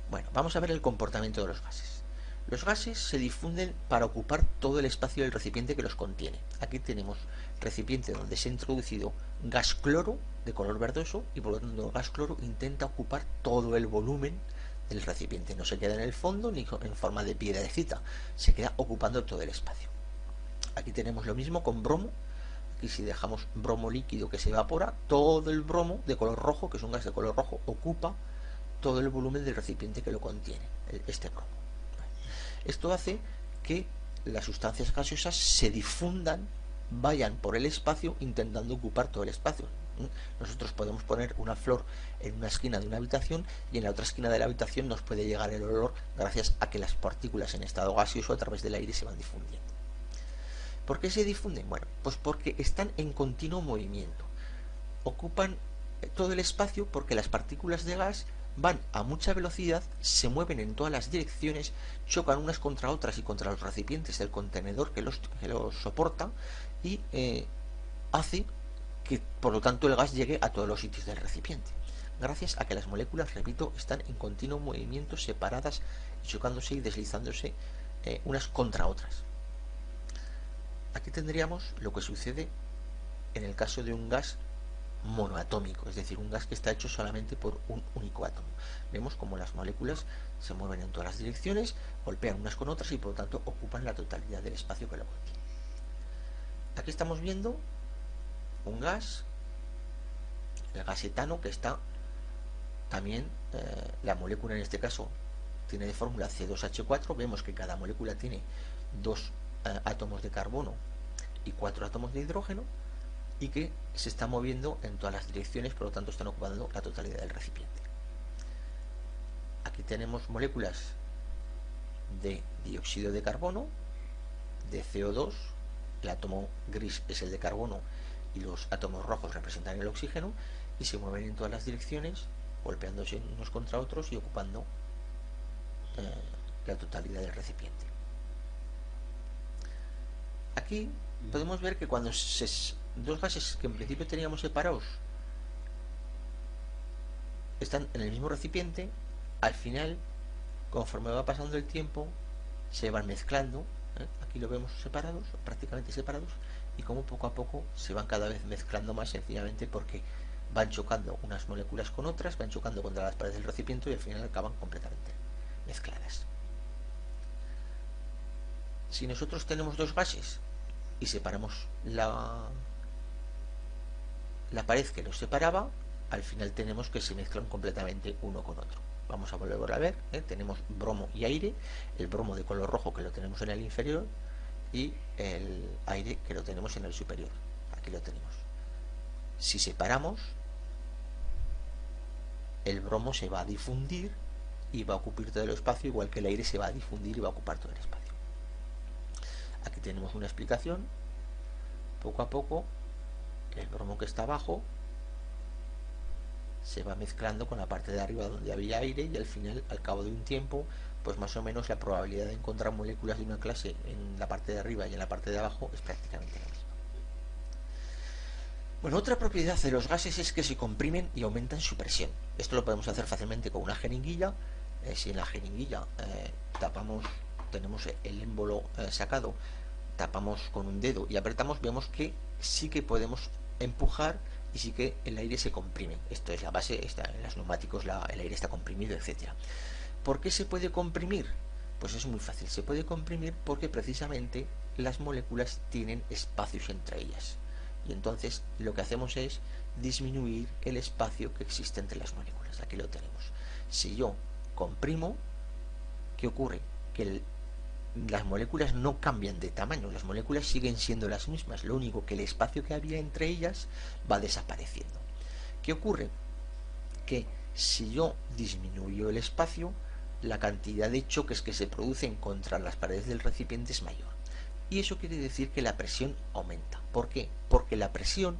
Bueno, vamos a ver el comportamiento de los gases. Los gases se difunden para ocupar todo el espacio del recipiente que los contiene. Aquí tenemos recipiente donde se ha introducido gas cloro de color verdoso y por lo tanto el gas cloro intenta ocupar todo el volumen del recipiente. No se queda en el fondo ni en forma de piedrecita, se queda ocupando todo el espacio. Aquí tenemos lo mismo con bromo. Aquí si dejamos bromo líquido que se evapora, todo el bromo de color rojo, que es un gas de color rojo, ocupa todo el volumen del recipiente que lo contiene, este bromo. Esto hace que las sustancias gaseosas se difundan, vayan por el espacio intentando ocupar todo el espacio. Nosotros podemos poner una flor en una esquina de una habitación y en la otra esquina de la habitación nos puede llegar el olor gracias a que las partículas en estado gaseoso a través del aire se van difundiendo. ¿Por qué se difunden? Bueno, pues porque están en continuo movimiento. Ocupan todo el espacio porque las partículas de gas van a mucha velocidad, se mueven en todas las direcciones, chocan unas contra otras y contra los recipientes del contenedor que los soporta y hace que por lo tanto el gas llegue a todos los sitios del recipiente. Gracias a que las moléculas, repito, están en continuo movimiento, separadas, chocándose y deslizándose unas contra otras. Aquí tendríamos lo que sucede en el caso de un gas monoatómico, es decir, un gas que está hecho solamente por un único átomo. Vemos como las moléculas se mueven en todas las direcciones, golpean unas con otras y por lo tanto ocupan la totalidad del espacio que lo contiene. Aquí estamos viendo un gas, el gas etano, que está también, la molécula en este caso tiene de fórmula C2H4, vemos que cada molécula tiene dos átomos de carbono y 4 átomos de hidrógeno y que se está moviendo en todas las direcciones, por lo tanto están ocupando la totalidad del recipiente. Aquí tenemos moléculas de dióxido de carbono, de CO2, el átomo gris es el de carbono y los átomos rojos representan el oxígeno y se mueven en todas las direcciones, golpeándose unos contra otros y ocupando la totalidad del recipiente. Aquí podemos ver que cuando dos gases que en principio teníamos separados están en el mismo recipiente, al final, conforme va pasando el tiempo, se van mezclando. Aquí lo vemos separados, prácticamente separados, y como poco a poco se van cada vez mezclando más, sencillamente porque van chocando unas moléculas con otras, van chocando contra las paredes del recipiente y al final acaban completamente mezcladas. Si nosotros tenemos dos gases y separamos la pared que los separaba, al final tenemos que se mezclan completamente uno con otro. Vamos a volver a ver, tenemos bromo y aire, el bromo de color rojo que lo tenemos en el inferior y el aire que lo tenemos en el superior. Aquí lo tenemos. Si separamos, el bromo se va a difundir y va a ocupar todo el espacio, igual que el aire se va a difundir y va a ocupar todo el espacio. Aquí tenemos una explicación. Poco a poco el bromo que está abajo se va mezclando con la parte de arriba donde había aire y al final, al cabo de un tiempo, pues más o menos la probabilidad de encontrar moléculas de una clase en la parte de arriba y en la parte de abajo es prácticamente la misma. Bueno, otra propiedad de los gases es que se comprimen y aumentan su presión. Esto lo podemos hacer fácilmente con una jeringuilla. Si en la jeringuilla tapamos, tenemos el émbolo sacado, tapamos con un dedo y apretamos, vemos que sí que podemos empujar y sí que el aire se comprime. Esto es la base, en los neumáticos el aire está comprimido, etcétera. ¿Por qué se puede comprimir? Pues es muy fácil, se puede comprimir porque precisamente las moléculas tienen espacios entre ellas. Y entonces lo que hacemos es disminuir el espacio que existe entre las moléculas. Aquí lo tenemos. Si yo comprimo, ¿qué ocurre? Que las moléculas no cambian de tamaño, las moléculas siguen siendo las mismas, lo único que el espacio que había entre ellas va desapareciendo. ¿Qué ocurre? Que si yo disminuyo el espacio, la cantidad de choques que se producen contra las paredes del recipiente es mayor. Y eso quiere decir que la presión aumenta. ¿Por qué? Porque la presión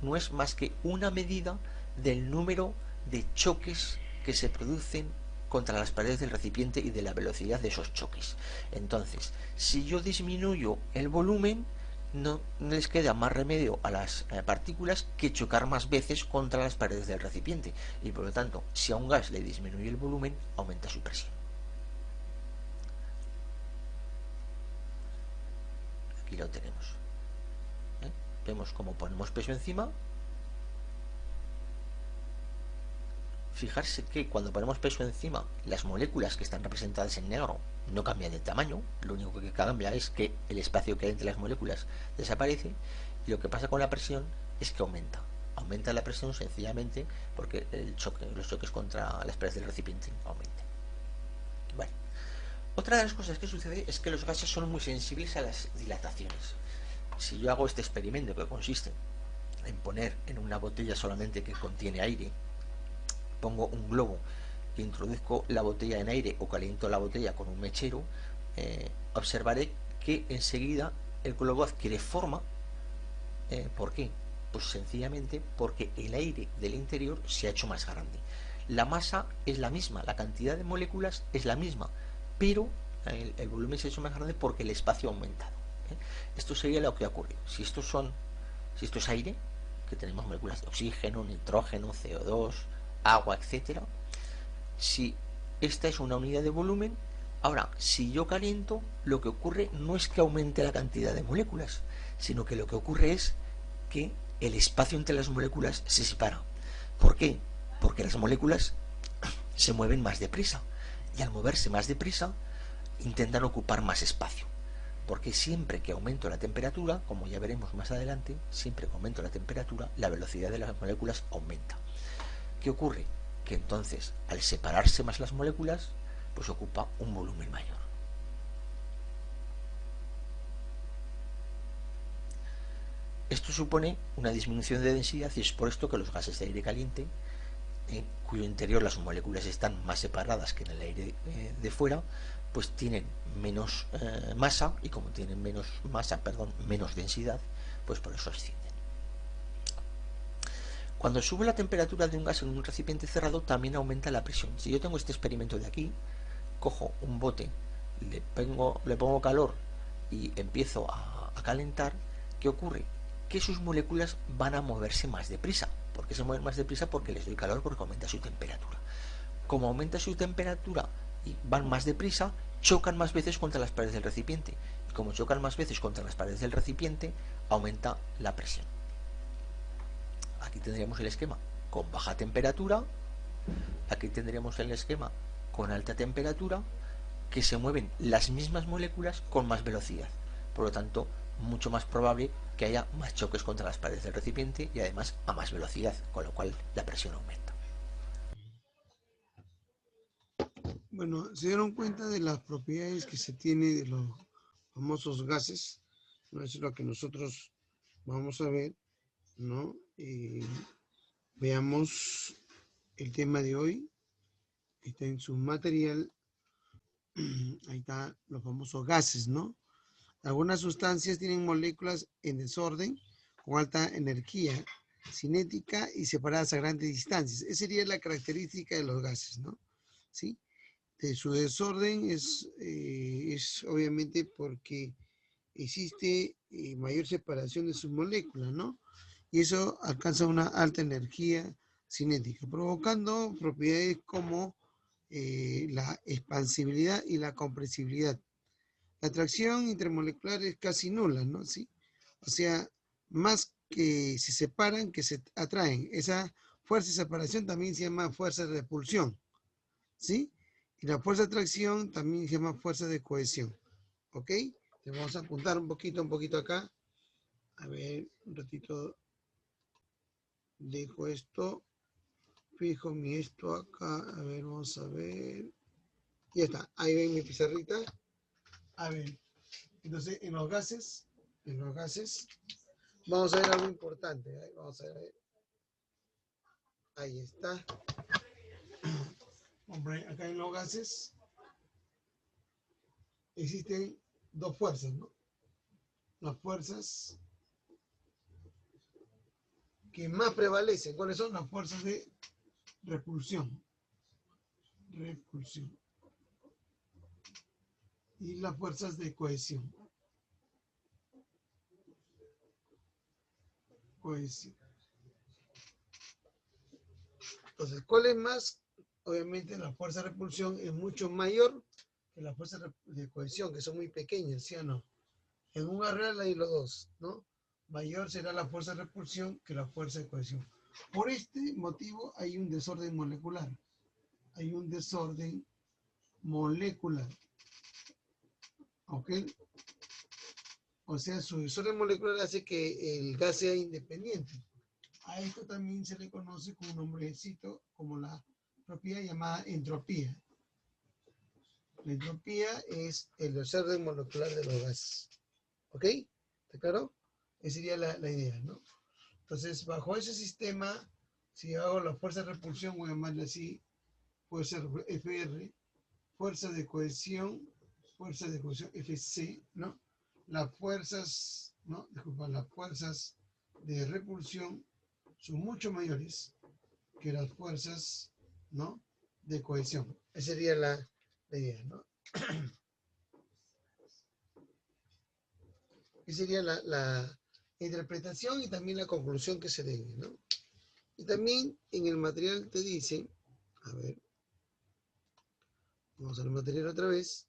no es más que una medida del número de choques que se producen contra las paredes del recipiente y de la velocidad de esos choques. Entonces, si yo disminuyo el volumen, no les queda más remedio a las partículas que chocar más veces contra las paredes del recipiente. Y por lo tanto, si a un gas le disminuye el volumen, aumenta su presión. Aquí lo tenemos. ¿Eh? Vemos cómo ponemos peso encima. Fijarse que cuando ponemos peso encima, las moléculas que están representadas en negro no cambian de tamaño, lo único que cambia es que el espacio que hay entre las moléculas desaparece, y lo que pasa con la presión es que aumenta la presión sencillamente porque los choques contra las paredes del recipiente aumentan. Bueno, otra de las cosas que sucede es que los gases son muy sensibles a las dilataciones. Si yo hago este experimento, que consiste en poner en una botella solamente que contiene aire, pongo un globo, introduzco la botella en aire o caliento la botella con un mechero, observaré que enseguida el globo adquiere forma. ¿Por qué? Pues sencillamente porque el aire del interior se ha hecho más grande. La masa es la misma, la cantidad de moléculas es la misma, pero el volumen se ha hecho más grande porque el espacio ha aumentado. Esto sería lo que ocurre. Si esto es aire, que tenemos moléculas de oxígeno, nitrógeno, CO2, agua, etcétera. Si esta es una unidad de volumen, ahora, si yo caliento, lo que ocurre no es que aumente la cantidad de moléculas, sino que lo que ocurre es que el espacio entre las moléculas se separa. ¿Por qué? Porque las moléculas se mueven más deprisa, y al moverse más deprisa intentan ocupar más espacio. Porque siempre que aumento la temperatura, como ya veremos más adelante, siempre que aumento la temperatura, la velocidad de las moléculas aumenta. ¿Qué ocurre? Que entonces, al separarse más las moléculas, pues ocupa un volumen mayor. Esto supone una disminución de densidad, y es por esto que los gases de aire caliente, en cuyo interior las moléculas están más separadas que en el aire de fuera, pues tienen menos masa, y como tienen menos masa, menos densidad, pues por eso ascienden. Cuando sube la temperatura de un gas en un recipiente cerrado, también aumenta la presión. Si yo tengo este experimento de aquí, cojo un bote, le pongo calor y empiezo a calentar, ¿qué ocurre? Que sus moléculas van a moverse más deprisa. ¿Por qué se mueven más deprisa? Porque les doy calor, porque aumenta su temperatura. Como aumenta su temperatura y van más deprisa, chocan más veces contra las paredes del recipiente. Y como chocan más veces contra las paredes del recipiente, aumenta la presión. Aquí tendríamos el esquema con baja temperatura, aquí tendríamos el esquema con alta temperatura, que se mueven las mismas moléculas con más velocidad. Por lo tanto, mucho más probable que haya más choques contra las paredes del recipiente, y además a más velocidad, con lo cual la presión aumenta. Bueno, se dieron cuenta de las propiedades que se tiene de los famosos gases, ¿no? Eso es lo que nosotros vamos a ver, ¿no? Veamos el tema de hoy. Está en su material. Ahí está los famosos gases, ¿no? Algunas sustancias tienen moléculas en desorden con alta energía cinética y separadas a grandes distancias. Esa sería la característica de los gases, ¿no? ¿Sí? De su desorden es obviamente porque existe mayor separación de sus moléculas, ¿no? Y eso alcanza una alta energía cinética, provocando propiedades como la expansibilidad y la compresibilidad. La atracción intermolecular es casi nula, ¿no? ¿Sí? O sea, más que se separan que se atraen. Esa fuerza de separación también se llama fuerza de repulsión, ¿sí? Y la fuerza de atracción también se llama fuerza de cohesión, ¿ok? Te vamos a apuntar un poquito acá. A ver, un ratito dejo esto, fijo mi esto acá, a ver, vamos a ver. Ya está, ahí ven mi pizarrita. A ver, entonces en los gases, vamos a ver algo importante. Vamos a ver. Ahí está. Hombre, acá en los gases existen dos fuerzas, ¿no? Las fuerzas que más prevalecen. ¿Cuáles son? Las fuerzas de repulsión. Repulsión. Y las fuerzas de cohesión. cohesión. Entonces, ¿cuál es más? Obviamente la fuerza de repulsión es mucho mayor que la fuerza de cohesión, que son muy pequeñas, ¿sí o no? En un real hay los dos, ¿no? Mayor será la fuerza de repulsión que la fuerza de cohesión. Por este motivo hay un desorden molecular. Hay un desorden molecular. ¿Ok? O sea, su desorden molecular hace que el gas sea independiente. A esto también se le conoce con un nombrecito como la propiedad llamada entropía. La entropía es el desorden molecular de los gases. ¿Ok? ¿Está claro? Esa sería la idea, ¿no? Entonces, bajo ese sistema, si hago la fuerza de repulsión, voy a llamarle así, puede ser FR, fuerza de cohesión FC, ¿no? Las fuerzas, ¿no? Disculpa, las fuerzas de repulsión son mucho mayores que las fuerzas, ¿no? De cohesión. Esa sería la idea, ¿no? Esa sería la interpretación y también la conclusión que se debe, ¿no? Y también en el material te dice, a ver, vamos al material otra vez,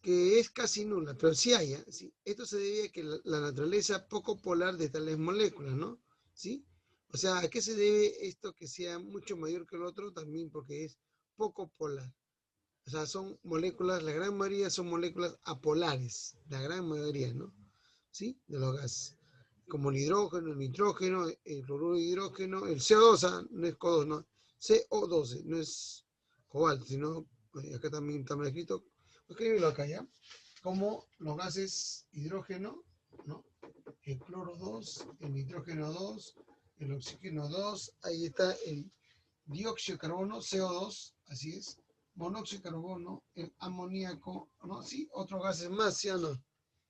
que es casi nula, pero sí hay, ¿sí? Esto se debe a que la naturaleza poco polar de tales moléculas, ¿no? ¿Sí? O sea, ¿a qué se debe esto que sea mucho mayor que el otro? También porque es poco polar. O sea, son moléculas, la gran mayoría son moléculas apolares, la gran mayoría, ¿no? ¿Sí? De los gases. Como el hidrógeno, el nitrógeno, el cloruro de hidrógeno, el CO2, no es CO2, no, CO12, no es cobalto, sino, acá también está mal escrito, escríbelo acá ya, como los gases hidrógeno, ¿no? El cloro 2, el nitrógeno 2, el oxígeno 2, ahí está el dióxido de carbono, CO2, así es, monóxido de carbono, el amoníaco, ¿no? Sí, otros gases más, ¿sí o no?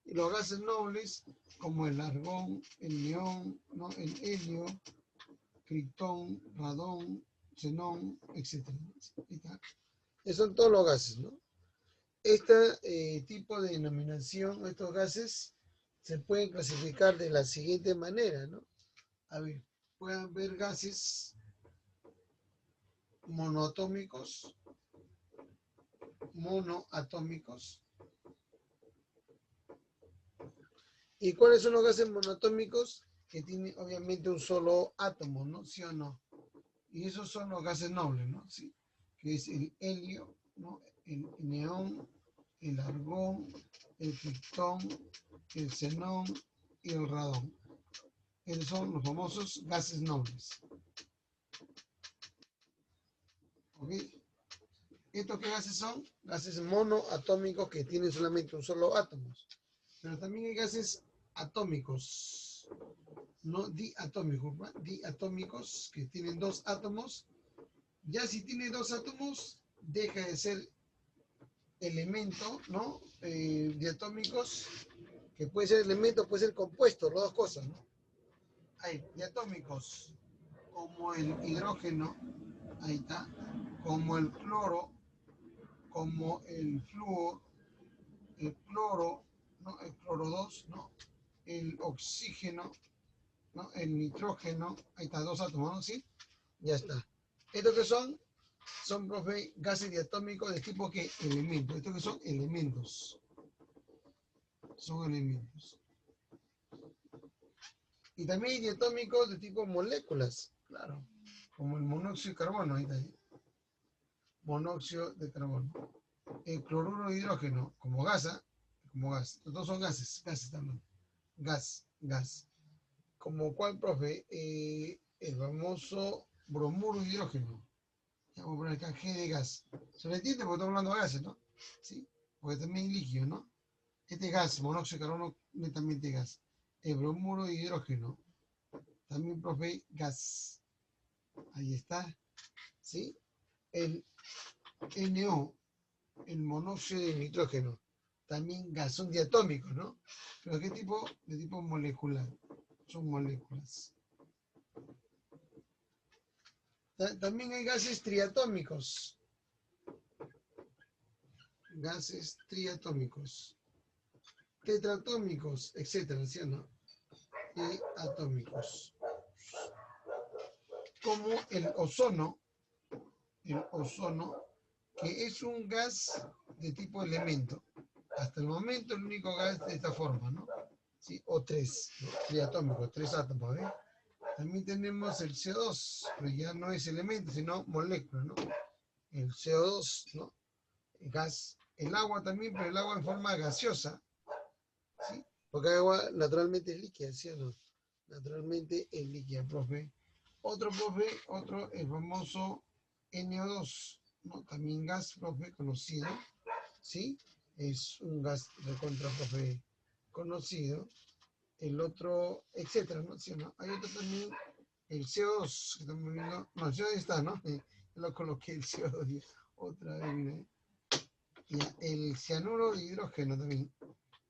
Y los gases nobles, como el argón, el neón, ¿no? El helio, criptón, radón, xenón, etc. Esos son todos los gases, ¿no? Este tipo de denominación, estos gases, se pueden clasificar de la siguiente manera, ¿no? A ver, pueden haber gases monoatómicos, ¿Y cuáles son los gases monoatómicos? Que tienen obviamente un solo átomo, ¿no? ¿Sí o no? Y esos son los gases nobles, ¿no? Sí. Que es el helio, ¿no? El neón, el argón, el criptón, el xenón y el radón. Esos son los famosos gases nobles. ¿Ok? ¿Estos qué gases son? Gases monoatómicos que tienen solamente un solo átomo. Pero también hay gases atómicos, no diatómicos, ¿va? Diatómicos que tienen dos átomos. Ya si tiene dos átomos, deja de ser elemento, ¿no? Diatómicos, que puede ser elemento, puede ser compuesto, las dos cosas, ¿no? Hay diatómicos como el hidrógeno, ahí está, como el cloro, como el flúor, el cloro, ¿no? El cloro 2, ¿no? El oxígeno, ¿no? El nitrógeno, ahí está, dos átomos, ¿no? ¿Sí? Ya está. ¿Estos que son? Son, profe, gases diatómicos de tipo que elementos. Estos que son elementos. Son elementos. Y también hay diatómicos de tipo moléculas, claro. Como el monóxido de carbono, ahí está. Monóxido de carbono. El cloruro de hidrógeno, como gasa, como gas. Los dos son gases, gases también. Gas. Como cuál, profe, el famoso bromuro de hidrógeno. Ya voy a poner acá G de gas. ¿Se lo entiende? Porque estamos hablando de gases, ¿no? Sí. Porque también líquido, ¿no? Este gas, monóxido de carbono, netamente gas. El bromuro de hidrógeno. También, profe, gas. Ahí está. ¿Sí? El NO, el monóxido de nitrógeno. También gas. Son diatómicos, ¿no? ¿Pero qué tipo? De tipo molecular. Son moléculas. También hay gases triatómicos. Gases triatómicos. Tetratómicos, etcétera, ¿sí o no? triatómicos. Como el ozono, que es un gas de tipo elemento. Hasta el momento el único gas de esta forma, ¿no? Sí, o tres, ¿no? Triatómicos, tres átomos, ¿eh? También tenemos el CO2, pero ya no es elemento, sino molécula, ¿no? El CO2, ¿no? El gas. El agua también, pero el agua en forma gaseosa, ¿sí? Porque el agua naturalmente es líquida, ¿sí o no? Naturalmente es líquida, profe. Otro, el famoso NO2, ¿no? También gas, profe, conocido, ¿sí? Es un gas recontra, profe, conocido. El otro, etcétera, ¿no? ¿Sí o no? Hay otro también, el CO2, que estamos viendo. No, el CO2 está, ¿no? Lo coloqué el CO2 otra vez, ¿no? Ya, el cianuro de hidrógeno también.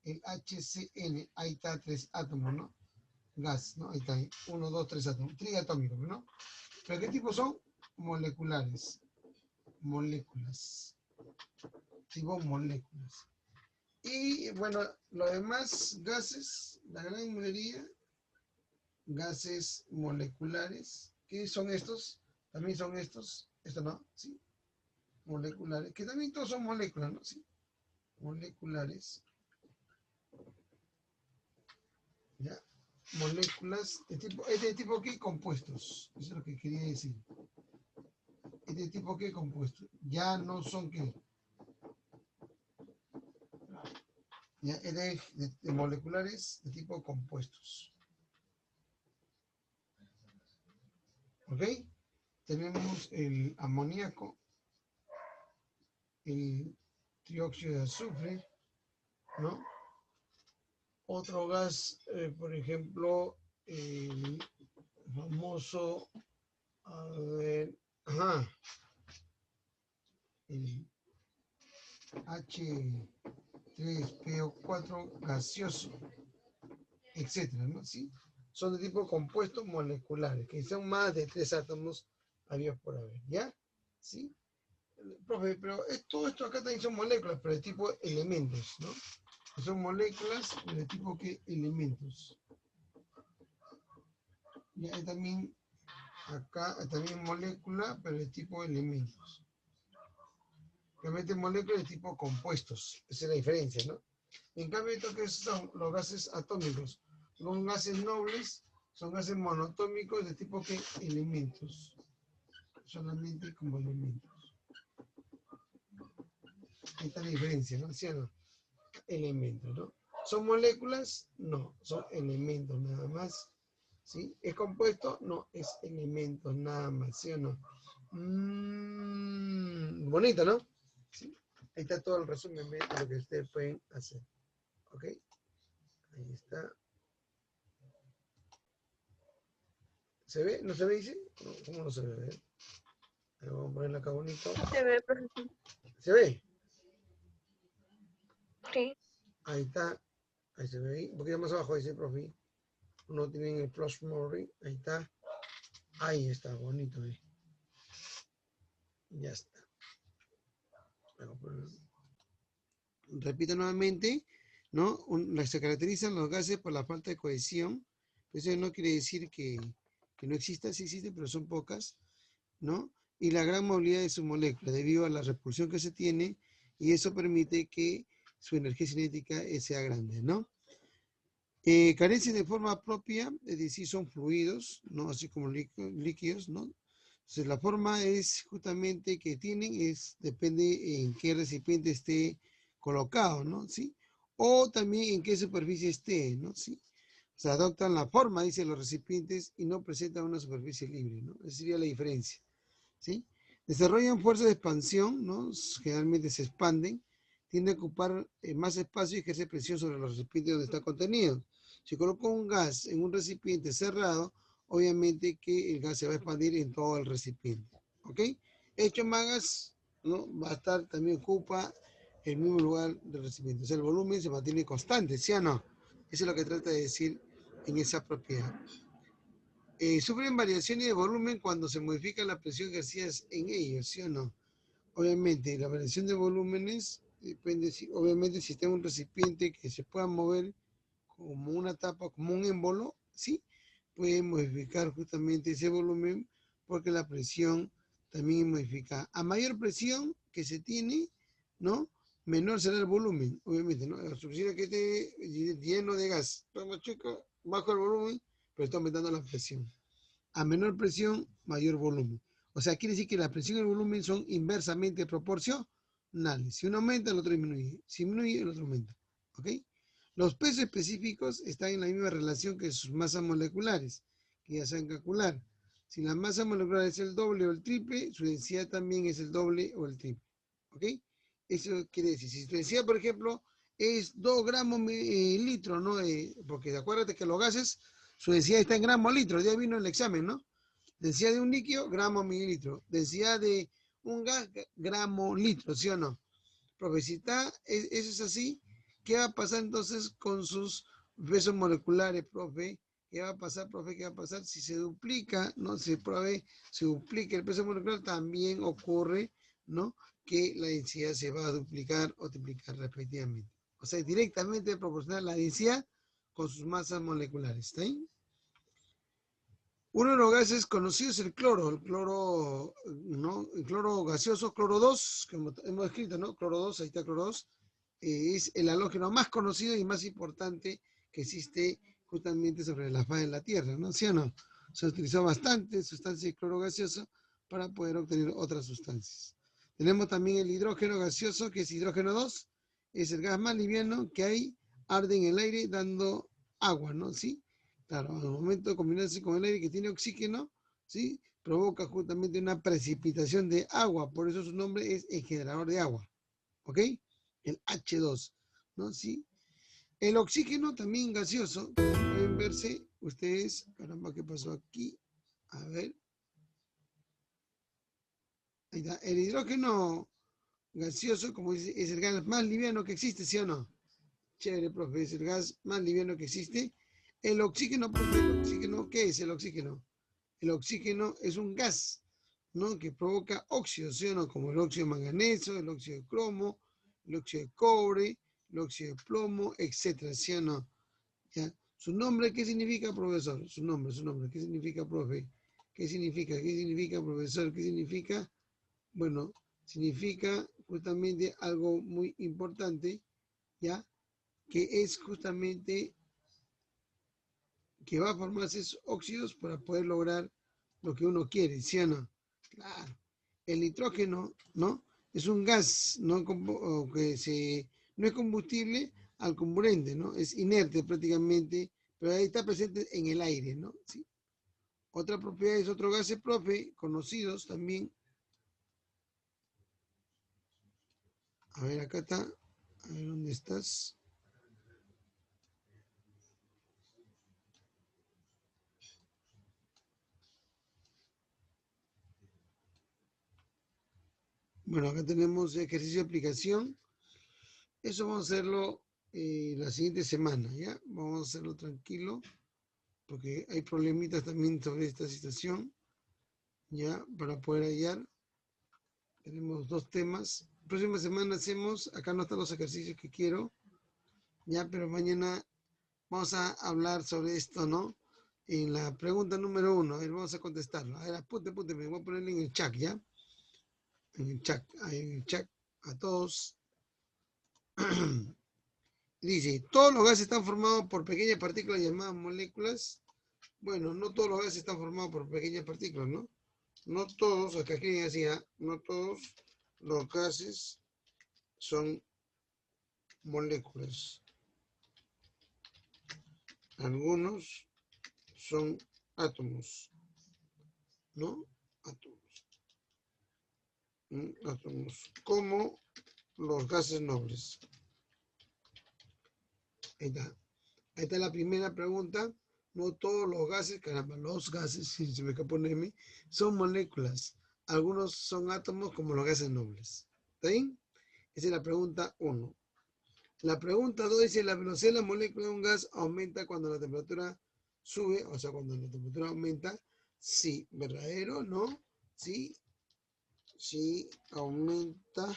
El HCN, ahí está, tres átomos, ¿no? Gas, ¿no? Ahí está, 1, 2, 3 átomos, triatómicos, ¿no? ¿Pero qué tipo son? Moleculares. Moléculas. Tipo moléculas. Y bueno, los demás gases, la gran mayoría, gases moleculares. ¿Qué son estos? También son estos. Esto no, ¿sí? Moleculares, que también todos son moléculas, ¿no? Sí. Moleculares. ¿Ya? Moléculas de tipo ¿qué? Compuestos. Eso es lo que quería decir. ¿Es de tipo qué compuestos? Ya no son ¿qué? Ya, es de moleculares de tipo compuestos. ¿Ok? Tenemos el amoníaco, el trióxido de azufre, ¿no? Otro gas, por ejemplo, el famoso, a ver, ajá, el H3PO4 gaseoso, etcétera, ¿no? ¿Sí? Son de tipo compuestos moleculares, que son más de 3 átomos habidos por haber, ¿ya? ¿Sí? Profe, pero todo esto acá también son moléculas, pero de tipo elementos, ¿no? Son moléculas, pero de tipo ¿qué? Elementos. Y hay también, acá hay también molécula, pero de tipo elementos. Realmente moléculas de tipo compuestos, esa es la diferencia, ¿no? En cambio, estos que son los gases atómicos, son gases nobles, son gases monotómicos de tipo ¿qué? Elementos. Solamente como elementos. Ahí está la diferencia, ¿no? ¿Sí o no? Elementos, ¿no? ¿Son moléculas? No, son elementos nada más. ¿Sí? ¿Es compuesto? No, es elementos nada más, ¿sí o no? Bonito, ¿no? ¿Sí? Ahí está todo el resumen de lo que ustedes pueden hacer. ¿Ok? Ahí está. ¿Se ve? ¿No se ve, dice? No, ¿cómo no se ve? Ahí vamos a ponerle acá bonito. Se ve, profesor. ¿Se ve? Sí. Ahí está. Ahí se ve ahí. Un poquito más abajo dice, profe. Uno tiene el plus more. Ahí está. Ahí está, bonito. Ya está. Repito nuevamente, ¿no? Se caracterizan los gases por la falta de cohesión. Eso no quiere decir que no exista, sí existen, pero son pocas, ¿no? Y la gran movilidad de sus moléculas, debido a la repulsión que se tiene, y eso permite que su energía cinética sea grande, ¿no? Carecen de forma propia, es decir, son fluidos, ¿no? Así como líquidos, ¿no? Entonces, la forma es justamente que tienen, depende en qué recipiente esté colocado, ¿no? ¿Sí? O también en qué superficie esté, ¿no? ¿Sí? O sea, adoptan la forma, dicen los recipientes, y no presentan una superficie libre, ¿no? Esa sería la diferencia, ¿sí? Desarrollan fuerzas de expansión, ¿no? Generalmente se expanden, tienden a ocupar más espacio y ejerce presión sobre los recipientes donde está contenido. Si coloco un gas en un recipiente cerrado, obviamente que el gas se va a expandir en todo el recipiente, ¿ok? Hecho más gas, ¿no? Va a estar, también ocupa el mismo lugar del recipiente. O sea, el volumen se mantiene constante, ¿sí o no? Eso es lo que trata de decir en esa propiedad. Sufren variaciones de volumen cuando se modifica la presión ejercida en ellos, ¿sí o no? Obviamente, la variación de volúmenes depende, obviamente, si está en un recipiente que se pueda mover como una tapa, como un émbolo, ¿sí? Puede modificar justamente ese volumen porque la presión también es modificada. A mayor presión que se tiene, ¿no? Menor será el volumen, obviamente, ¿no? La superficie que esté lleno de gas, más chico, bajo el volumen, pero está aumentando la presión. A menor presión, mayor volumen. O sea, quiere decir que la presión y el volumen son inversamente proporcionales. Si uno aumenta, el otro disminuye. Si disminuye, el otro aumenta. ¿Ok? Los pesos específicos están en la misma relación que sus masas moleculares, que ya saben calcular. Si la masa molecular es el doble o el triple, su densidad también es el doble o el triple. ¿Ok? Eso quiere decir, si su densidad, por ejemplo, es 2 gramos litro, ¿no? Porque acuérdate que los gases, su densidad está en gramos litro, ya vino el examen, ¿no? Densidad de un líquido, gramo mililitro. Densidad de un gas, gramo litro, ¿sí o no? Profe, si está, eso es así, ¿qué va a pasar entonces con sus pesos moleculares, profe? ¿Qué va a pasar, profe? ¿Qué va a pasar? Si se duplica, ¿no? Se duplica el peso molecular, también ocurre, ¿no? Que la densidad se va a duplicar o triplicar respectivamente. O sea, directamente proporcional la densidad con sus masas moleculares. ¿Está ahí? Uno de los gases conocidos es el cloro, ¿no? El cloro gaseoso, cloro 2, como hemos escrito, ¿no? Cloro 2, ahí está cloro 2, es el halógeno más conocido y más importante que existe justamente sobre la faz de la Tierra, ¿no? ¿Sí o no? Se utilizó bastante sustancia de cloro gaseoso para poder obtener otras sustancias. Tenemos también el hidrógeno gaseoso, que es hidrógeno 2, es el gas más liviano que hay, arde en el aire dando agua, ¿no? ¿Sí? Claro, al momento de combinarse con el aire que tiene oxígeno, ¿sí? Provoca justamente una precipitación de agua, por eso su nombre es el generador de agua, ¿ok? El H2, ¿no? ¿Sí? El oxígeno también gaseoso, como pueden verse ustedes, caramba, ¿qué pasó aquí? A ver, ahí está, el hidrógeno gaseoso, como dice, es el gas más liviano que existe, ¿sí o no? Chévere, profe, es el gas más liviano que existe. El oxígeno, profe, el oxígeno, ¿qué es el oxígeno? El oxígeno es un gas, ¿no? Que provoca óxidos, ¿sí o no? Como el óxido de manganeso, el óxido de cromo, el óxido de cobre, el óxido de plomo, etcétera, ¿sí o no? ¿Ya? ¿Su nombre qué significa, profesor? Su nombre, ¿qué significa, profe? ¿Qué significa? ¿Qué significa, profesor? ¿Qué significa? Bueno, significa justamente algo muy importante, ¿ya? Que es justamente que va a formarse esos óxidos para poder lograr lo que uno quiere, ¿sí o no? Claro. El nitrógeno, ¿no? Es un gas, ¿no? No es combustible al comburente, ¿no? Es inerte prácticamente, pero ahí está presente en el aire, ¿no? ¿Sí? Otra propiedad es otros gases, profe, conocidos también. A ver, acá está. A ver, ¿dónde estás? Bueno, acá tenemos ejercicio de aplicación. Eso vamos a hacerlo la siguiente semana, ¿ya? Vamos a hacerlo tranquilo, porque hay problemitas también sobre esta situación, ¿ya? Para poder hallar. Tenemos 2 temas. Próxima semana hacemos, acá no están los ejercicios que quiero, ¿ya? Pero mañana vamos a hablar sobre esto, ¿no? En la pregunta número 1, a ver, vamos a contestarlo. A ver, apunte, me voy a ponerle en el chat, ¿ya? En el chat, ahí en el chat, a todos. Dice, todos los gases están formados por pequeñas partículas llamadas moléculas. Bueno, no todos los gases están formados por pequeñas partículas, ¿no? No todos, acá escriben así, no todos los gases son moléculas. Algunos son átomos, ¿no? Átomos. Átomos, como los gases nobles. Ahí está. Ahí está la primera pregunta. No todos los gases, caramba, los gases, si se me escapó un M, son moléculas. Algunos son átomos como los gases nobles. ¿Está bien? Esa es la pregunta 1. La pregunta 2 dice, la velocidad de la molécula de un gas aumenta cuando la temperatura sube, o sea, cuando la temperatura aumenta. Sí, verdadero, ¿no? Sí, sí, aumenta,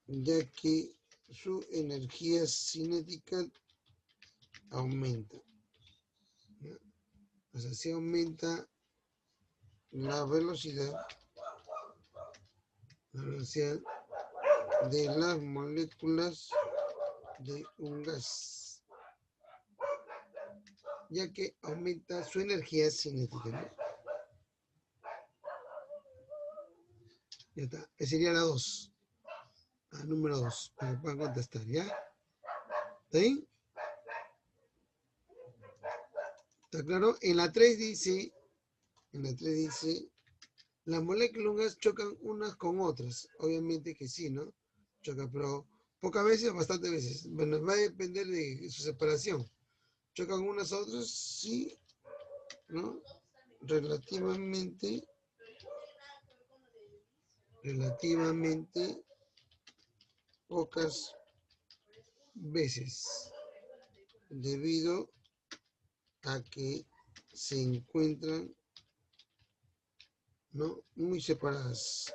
ya que su energía cinética aumenta, ¿ya? O sea, si aumenta la velocidad de las moléculas de un gas, ya que aumenta su energía cinética, ¿no? Ya está, esa sería la 2, la número 2, para que puedan contestar, ¿ya? ¿Está ahí? ¿Está claro? En la 3 dice, las moléculas de un gas chocan unas con otras. Obviamente que sí, ¿no? Chocan, pero pocas veces, bastantes veces. Bueno, va a depender de su separación. Chocan unas a otras, sí, ¿no? Relativamente pocas veces, debido a que se encuentran, ¿no? Muy separadas,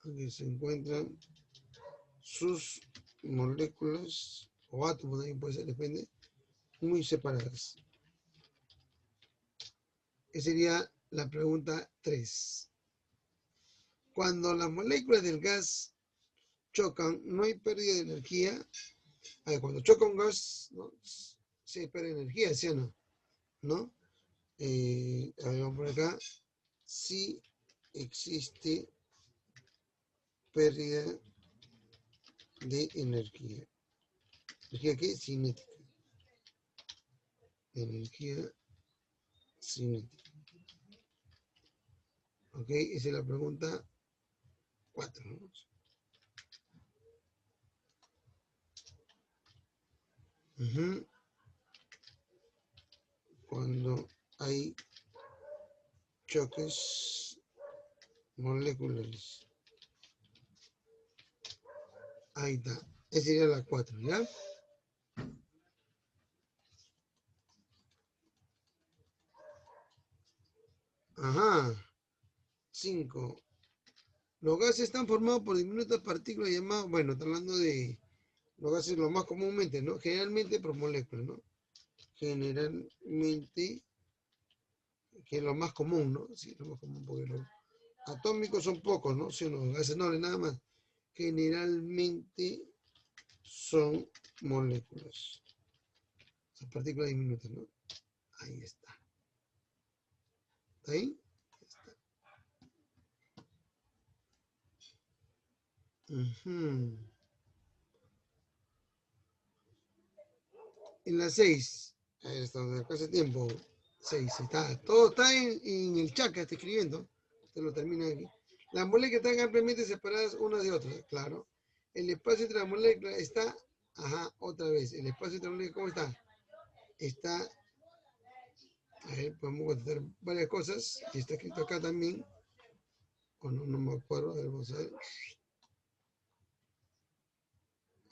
que se encuentran sus moléculas o átomos, también puede ser, depende, muy separadas. Esa sería la pregunta 3. Cuando las moléculas del gas chocan, no hay pérdida de energía. Cuando choca un gas, ¿no? Se pierde energía, ¿sí o no? ¿No? A ver, vamos por acá. Sí existe pérdida de energía. ¿Energía qué? Cinética. Energía cinética. Ok, esa es la pregunta 4, ¿no? Cuando hay choques moleculares. Ahí está. Esa sería la 4, ¿ya? Ajá. 5. Los gases están formados por diminutas partículas llamadas, bueno, está hablando de los gases lo más comúnmente, ¿no? Generalmente por moléculas, ¿no? Generalmente, que es lo más común, ¿no? Sí, lo más común, porque los atómicos son pocos, ¿no? Si los gases nobles nada más. Generalmente son moléculas. Son partículas diminutas, ¿no? Ahí está. ¿Está ahí? Está. En la 6, acá hace tiempo, 6, está, todo está en el chat que está escribiendo, te lo termina aquí. Las moléculas están ampliamente separadas unas de otras, claro. El espacio entre las moléculas está, otra vez, el espacio entre las moléculas, ¿cómo está? Está, a ver, podemos contestar varias cosas, y está escrito acá también, o no me acuerdo, a ver, vamos a ver.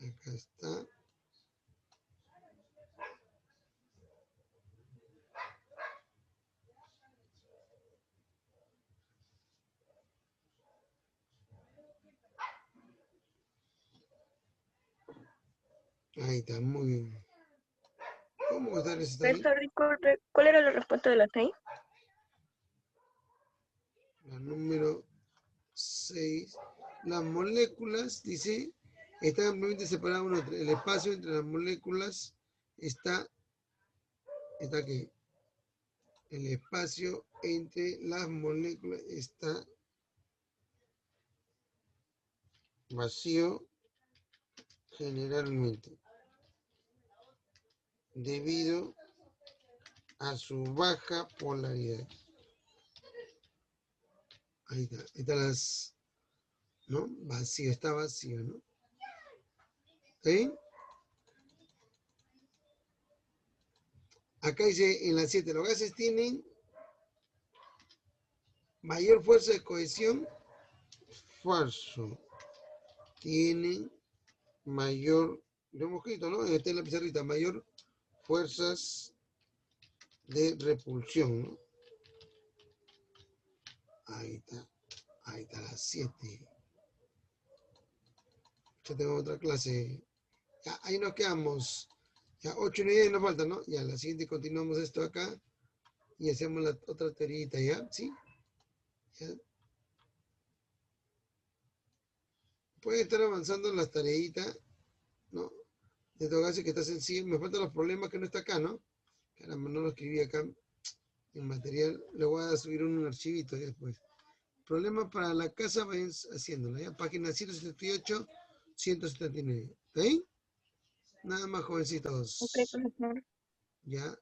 Acá está. Ahí está, muy bien. ¿Cómo está ese ahí? Profesor, disculpe, ¿cuál era la respuesta de la 6? La número 6. Las moléculas, dice, están ampliamente separadas una de otra. El espacio entre las moléculas está aquí. El espacio entre las moléculas está vacío generalmente, debido a su baja polaridad. Ahí está las, ¿no? Vacío, está vacío, ¿no? ¿Sí? Acá dice en la 7, los gases tienen mayor fuerza de cohesión. Falso. Tienen mayor, lo hemos escrito, ¿no? Está en la pizarrita, mayor fuerzas de repulsión, ¿no? Ahí está la 7. Ya tengo otra clase. Ya, ahí nos quedamos. Ya, 8 unidades nos faltan, ¿no? Ya, la siguiente continuamos esto acá y hacemos la otra teorita, ¿ya? ¿Sí? Ya. Pueden estar avanzando en las tareitas, ¿no? De todo caso que está sencillo. Me faltan los problemas que no está acá, ¿no? Caramba, no lo escribí acá en material. Le voy a subir un archivito después. Problema para la casa, vayan haciéndolo, ¿ya? Página 178, 179. ¿Está ahí? Nada más, Ok, jovencitos. profesor. Ya.